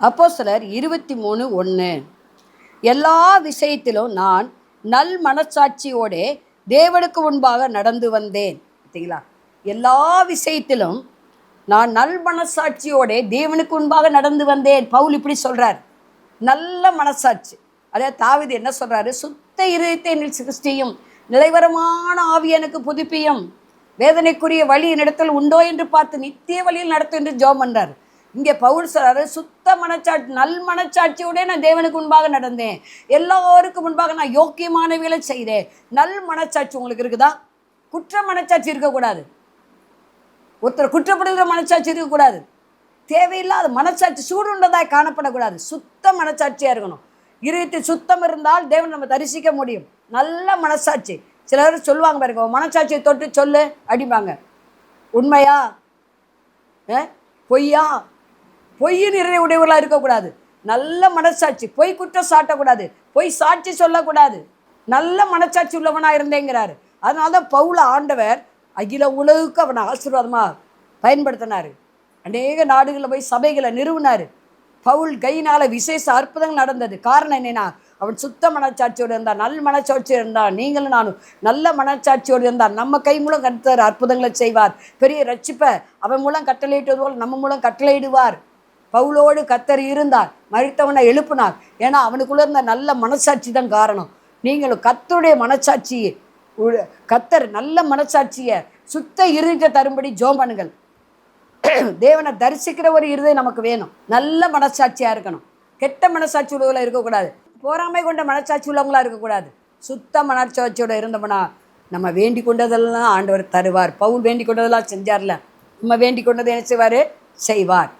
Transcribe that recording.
அப்போஸ்தலர் 23:1. எல்லா விஷயத்திலும் நான் நல் மனச்சாட்சியோட தேவனுக்கு முன்பாக நடந்து வந்தேன். பார்த்தீங்களா? எல்லா விஷயத்திலும் நான் நல் மனசாட்சியோட தேவனுக்கு முன்பாக நடந்து வந்தேன். பவுல் இப்படி சொல்றார். நல்ல மனசாட்சி. அதாவது தாவீது என்ன சொல்றாரு? சுத்த இருதயத்தை என்னில் சிருஷ்டியும், நிலைவரமான ஆவி எனக்கு புதுப்பியும், வேதனைக்குரிய வழி என்னிடத்தில் உண்டோ என்று பார்த்து நித்திய வழியில் நடத்தும் என்று ஜெபம் பண்றார். இங்கே பவுல் சொல்றாரு, சுத்த மனச்சாட்சி, நல் மனச்சாட்சியோட நான் தேவனுக்கு முன்பாக நடந்தேன், எல்லாருக்கும் முன்பாக நான் யோக்கியமானவைகளை செய்தேன். நல் மனச்சாட்சி உங்களுக்கு இருக்குதா? குற்ற மனச்சாட்சி இருக்கக்கூடாது. ஒருத்தர் குற்றப்படுகிற மனச்சாட்சி இருக்கக்கூடாது. தேவையில்லாத மனச்சாட்சி சூடுண்டதாய் காணப்படக்கூடாது. சுத்த மனச்சாட்சியாக இருக்கணும். இருதயத்தில் சுத்தம் இருந்தால் தேவன் நம்ம தரிசிக்க முடியும். நல்ல மனசாட்சி. சிலர் சொல்லுவாங்க பாருங்க, மனசாட்சியை தொட்டு சொல்லு அடிப்பாங்க. உண்மையா பொய்யா? பொய்யின் இறை உடையவர்களாக இருக்கக்கூடாது. நல்ல மனசாட்சி. பொய் குற்றம் சாட்டக்கூடாது, பொய் சாட்சி சொல்லக்கூடாது. நல்ல மனசாட்சி உள்ளவனாக இருந்தேங்கிறாரு. அதனால தான் பவுல ஆண்டவர் அகில உலகுக்கு அவனை ஆசீர்வாதமாக பயன்படுத்தினார். அநேக நாடுகளில் போய் சபைகளை நிறுவினார். பவுல் கையினால் விசேஷ அற்புதங்கள் நடந்தது. காரணம் என்னன்னா, அவன் சுத்த மனச்சாட்சியோடு இருந்தான், நல்ல மனச்சாட்சியோடு இருந்தான். நீங்களும் நானும் நல்ல மனச்சாட்சியோடு இருந்தால் நம்ம கை மூலம் கர்த்தர் அற்புதங்களை செய்வார். பெரிய ரட்சிப்பை அவன் மூலம் கட்டளையிட்டது போல் நம்ம மூலம் கட்டளையிடுவார். பவுலோடு கர்த்தர் இருந்தார், மரித்தவனை எழுப்பினார். ஏன்னா அவனுக்குள்ள இருந்த நல்ல மனசாட்சி தான் காரணம். நீங்களும் கர்த்தருடைய மனசாட்சியை, கர்த்தர் நல்ல மனசாட்சியை, சுத்த இருதயத்தை தரும்படி ஜெபம் பண்ணுங்கள். தேவனை தரிசிக்கிற ஒரு இருதயம் நமக்கு வேணும். நல்ல மனசாட்சியாக இருக்கணும். கெட்ட மனசாட்சி உள்ளவர்களாக இருக்கக்கூடாது. போராமை கொண்ட மனசாட்சி உள்ளவங்களாக இருக்கக்கூடாது. சுத்த மனசாட்சியோடு இருந்தோம்னா நம்ம வேண்டி கொண்டதெல்லாம் ஆண்டவர் தருவார். பவுல் வேண்டி கொண்டதெல்லாம் செஞ்சார்ல, நம்ம வேண்டி கொண்டதை என்ன செய்வார்? செய்வார்.